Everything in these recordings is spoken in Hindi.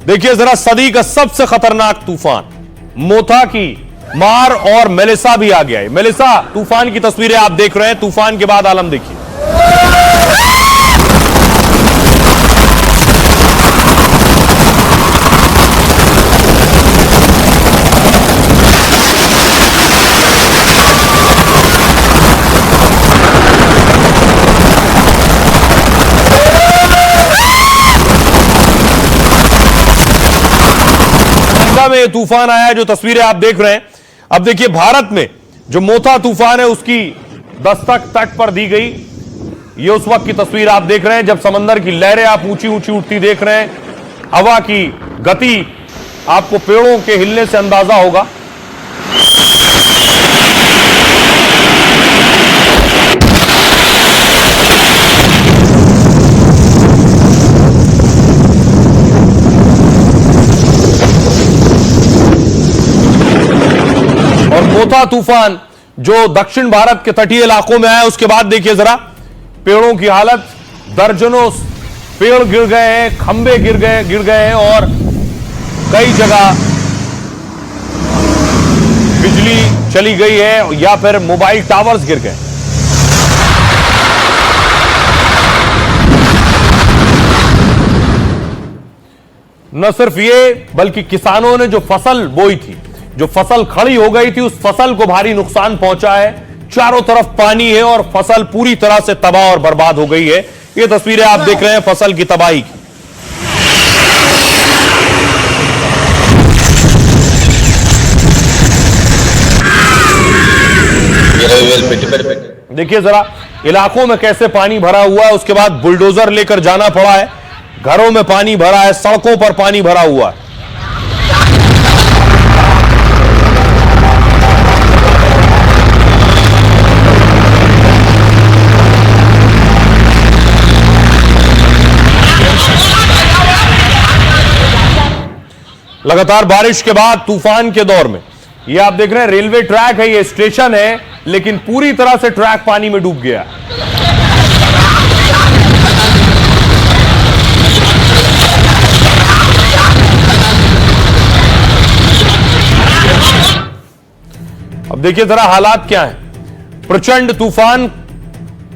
देखिए जरा सदी का सबसे खतरनाक तूफान मोथा की मार और मेलिसा भी आ गया है। मेलिसा तूफान की तस्वीरें आप देख रहे हैं। तूफान के बाद आलम देखिए। में तूफान आया है, जो तस्वीरें आप देख रहे हैं। अब देखिए भारत में जो मोथा तूफान है उसकी दस्तक तट पर दी गई। ये उस वक्त की तस्वीर आप देख रहे हैं जब समंदर की लहरें आप ऊंची ऊंची उठती देख रहे हैं। हवा की गति आपको पेड़ों के हिलने से अंदाजा होगा। मोथा तूफान जो दक्षिण भारत के तटीय इलाकों में आया, उसके बाद देखिए जरा पेड़ों की हालत। दर्जनों पेड़ गिर गए हैं, खंभे गिर गए हैं और कई जगह बिजली चली गई है या फिर मोबाइल टावर्स गिर गए। न सिर्फ ये बल्कि किसानों ने जो फसल बोई थी, जो फसल खड़ी हो गई थी, उस फसल को भारी नुकसान पहुंचा है। चारों तरफ पानी है और फसल पूरी तरह से तबाह और बर्बाद हो गई है। ये तस्वीरें आप देख रहे हैं फसल की तबाही की। देखिए जरा इलाकों में कैसे पानी भरा हुआ है। उसके बाद बुलडोजर लेकर जाना पड़ा है। घरों में पानी भरा है, सड़कों पर पानी भरा हुआ है। लगातार बारिश के बाद तूफान के दौर में ये आप देख रहे हैं रेलवे ट्रैक है, ये स्टेशन है, लेकिन पूरी तरह से ट्रैक पानी में डूब गया। अब देखिए जरा हालात क्या हैं। प्रचंड तूफान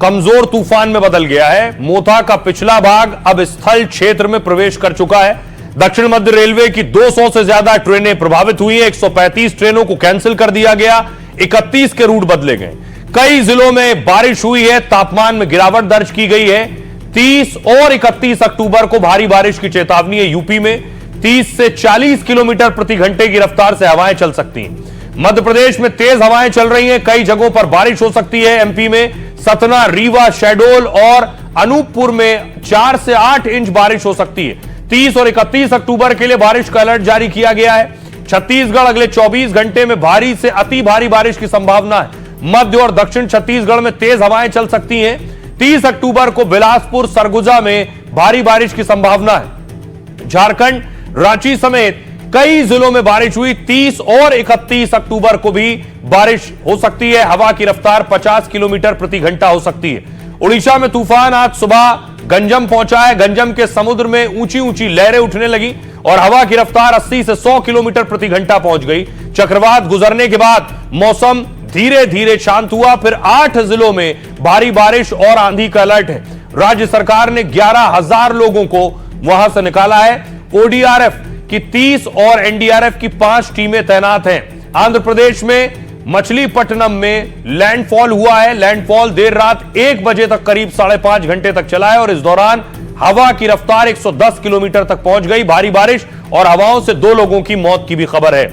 कमजोर तूफान में बदल गया है। मोथा का पिछला भाग अब स्थल क्षेत्र में प्रवेश कर चुका है। दक्षिण मध्य रेलवे की 200 से ज्यादा ट्रेनें प्रभावित हुई हैं। 135 ट्रेनों को कैंसिल कर दिया गया। 31 के रूट बदले गए। कई जिलों में बारिश हुई है, तापमान में गिरावट दर्ज की गई है। 30 और 31 अक्टूबर को भारी बारिश की चेतावनी है। यूपी में 30 से 40 किलोमीटर प्रति घंटे की रफ्तार से हवाएं चल सकती हैं। मध्य प्रदेश में तेज हवाएं चल रही हैं। कई जगहों पर बारिश हो सकती है। एमपी में सतना, रीवा, शहडोल और अनूपपुर में 4 से 8 इंच बारिश हो सकती है। 30 और 31 अक्टूबर के लिए बारिश का अलर्ट जारी किया गया है। छत्तीसगढ़ अगले 24 घंटे में भारी से अति भारी बारिश की संभावना है। मध्य और दक्षिण छत्तीसगढ़ में तेज हवाएं चल सकती हैं। 30 अक्टूबर को बिलासपुर, सरगुजा में भारी बारिश की संभावना है। झारखंड, रांची समेत कई जिलों में बारिश हुई। 30 और 31 अक्टूबर को भी बारिश हो सकती है। हवा की रफ्तार 50 किलोमीटर प्रति घंटा हो सकती है। उड़ीसा में तूफान आज सुबह गंजम पहुंचा है। गंजम के समुद्र में ऊंची ऊंची लहरें उठने लगी और हवा की रफ्तार 80 से 100 किलोमीटर प्रति घंटा पहुंच गई। चक्रवात गुजरने के बाद मौसम धीरे धीरे शांत हुआ। फिर 8 जिलों में भारी बारिश और आंधी का अलर्ट है। राज्य सरकार ने 11,000 लोगों को वहां से निकाला है। ओडीआरएफ की 30 और एनडीआरएफ की 5 टीमें तैनात हैं। आंध्र प्रदेश में मछलीपट्टनम में लैंडफॉल हुआ है। लैंडफॉल देर रात 1 बजे तक करीब 5.5 घंटे तक चला है और इस दौरान हवा की रफ्तार 110 किलोमीटर तक पहुंच गई। भारी बारिश और हवाओं से 2 लोगों की मौत की भी खबर है।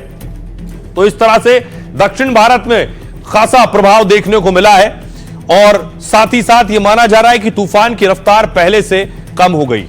तो इस तरह से दक्षिण भारत में खासा प्रभाव देखने को मिला है और साथ ही साथ यह माना जा रहा है कि तूफान की रफ्तार पहले से कम हो गई।